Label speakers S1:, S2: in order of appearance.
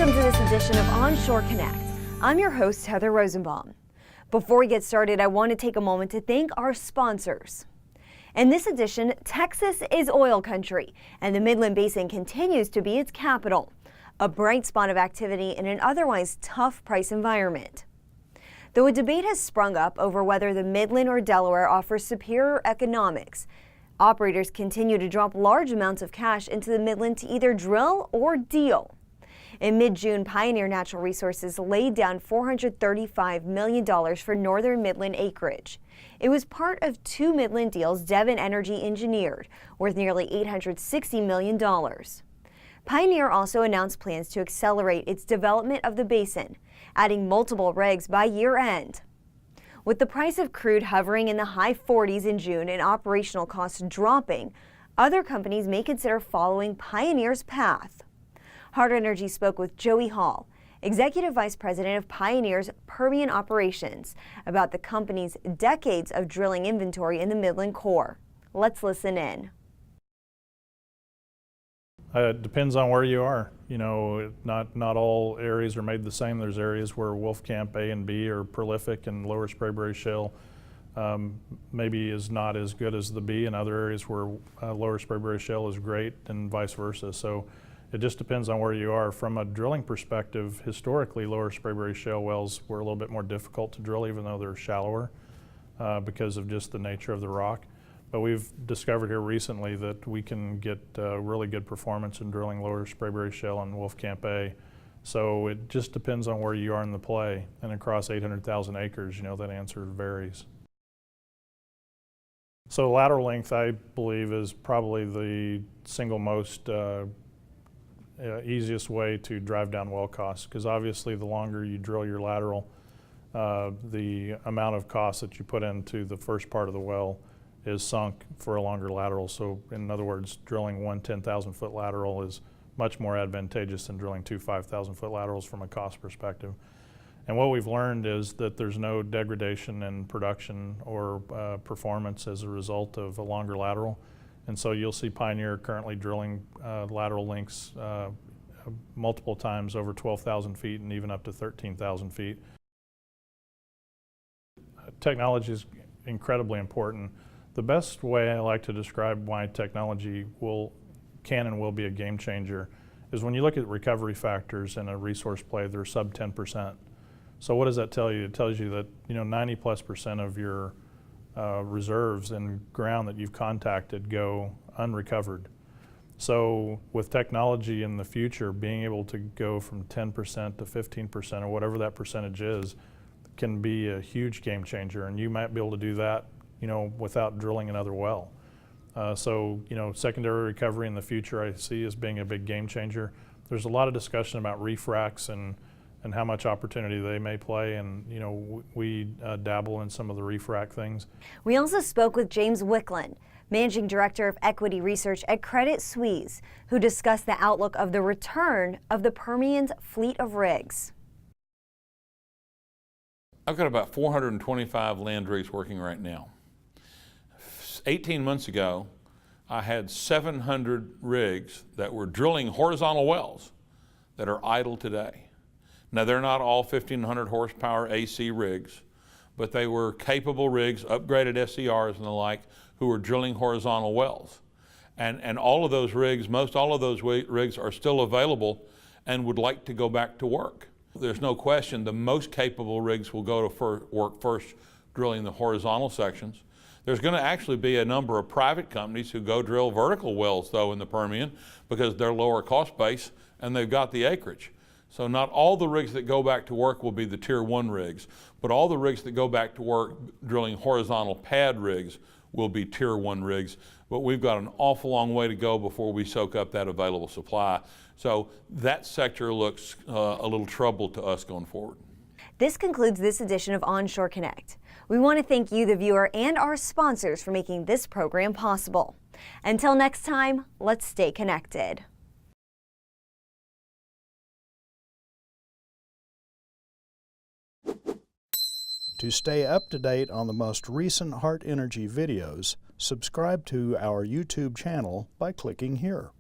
S1: Welcome to this edition of Onshore Connect. I'm your host, Heather Rosenbaum. Before we get started, I want to take a moment to thank our sponsors. In this edition, Texas is oil country, and the Midland Basin continues to be its capital, a bright spot of activity in an otherwise tough price environment. Though a debate has sprung up over whether the Midland or Delaware offers superior economics, operators continue to drop large amounts of cash into the Midland to either drill or deal. In mid-June, Pioneer Natural Resources laid down $435 million for northern Midland acreage. It was part of two Midland deals Devon Energy engineered, worth nearly $860 million. Pioneer also announced plans to accelerate its development of the basin, adding multiple rigs by year-end. With the price of crude hovering in the high 40s in June and operational costs dropping, other companies may consider following Pioneer's path. HARTENERGY spoke with Joey Hall, Executive Vice President of Pioneer's Permian Operations, about the company's decades of drilling inventory in the Midland core. Let's listen in.
S2: It depends on where you are. You know, not all areas are made the same. There's areas where Wolfcamp A and B are prolific, and Lower Spraberry Shale maybe is not as good as the B, and other areas where Lower Spraberry Shale is great, and vice versa. So it just depends on where you are. From a drilling perspective, historically, Lower Spraberry Shale wells were a little bit more difficult to drill, even though they're shallower because of just the nature of the rock. But we've discovered here recently that we can get really good performance in drilling Lower Spraberry Shale and Wolfcamp A. So it just depends on where you are in the play. And across 800,000 acres, you know, that answer varies. So lateral length, I believe, is probably the single most easiest way to drive down well costs, because obviously the longer you drill your lateral, the amount of cost that you put into the first part of the well is sunk for a longer lateral. So in other words, drilling one 10,000 foot lateral is much more advantageous than drilling two 5,000 foot laterals from a cost perspective. And what we've learned is that there's no degradation in production or performance as a result of a longer lateral. And so you'll see Pioneer currently drilling lateral lengths multiple times over 12,000 feet and even up to 13,000 feet. Technology is incredibly important. The best way I like to describe why technology can and will be a game changer is when you look at recovery factors in a resource play, they're sub 10%. So what does that tell you? It tells you that 90+% of your reserves in ground that you've contacted go unrecovered. So with technology in the future, being able to go from 10% to 15% or whatever that percentage is can be a huge game changer, and you might be able to do that without drilling another well. So secondary recovery in the future I see as being a big game changer. There's a lot of discussion about refracs and how much opportunity they may play, and we dabble in some of the refrac things.
S1: We also spoke with James Wicklund, Managing Director of Equity Research at Credit Suisse, who discussed the outlook of the return of the Permian's fleet of rigs.
S3: I've got about 425 land rigs working right now. 18 months ago, I had 700 rigs that were drilling horizontal wells that are idle today. Now, they're not all 1,500 horsepower AC rigs, but they were capable rigs, upgraded SCRs and the like, who were drilling horizontal wells. And all of those rigs, most all of those rigs are still available and would like to go back to work. There's no question the most capable rigs will go to work first drilling the horizontal sections. There's going to actually be a number of private companies who go drill vertical wells, though, in the Permian because they're lower cost base and they've got the acreage. So not all the rigs that go back to work will be the Tier 1 rigs, but all the rigs that go back to work drilling horizontal pad rigs will be Tier 1 rigs. But we've got an awful long way to go before we soak up that available supply. So that sector looks a little troubled to us going forward.
S1: This concludes this edition of Onshore Connect. We want to thank you, the viewer, and our sponsors for making this program possible. Until next time, let's stay connected.
S4: To stay up to date on the most recent HARTENERGY videos, subscribe to our YouTube channel by clicking here.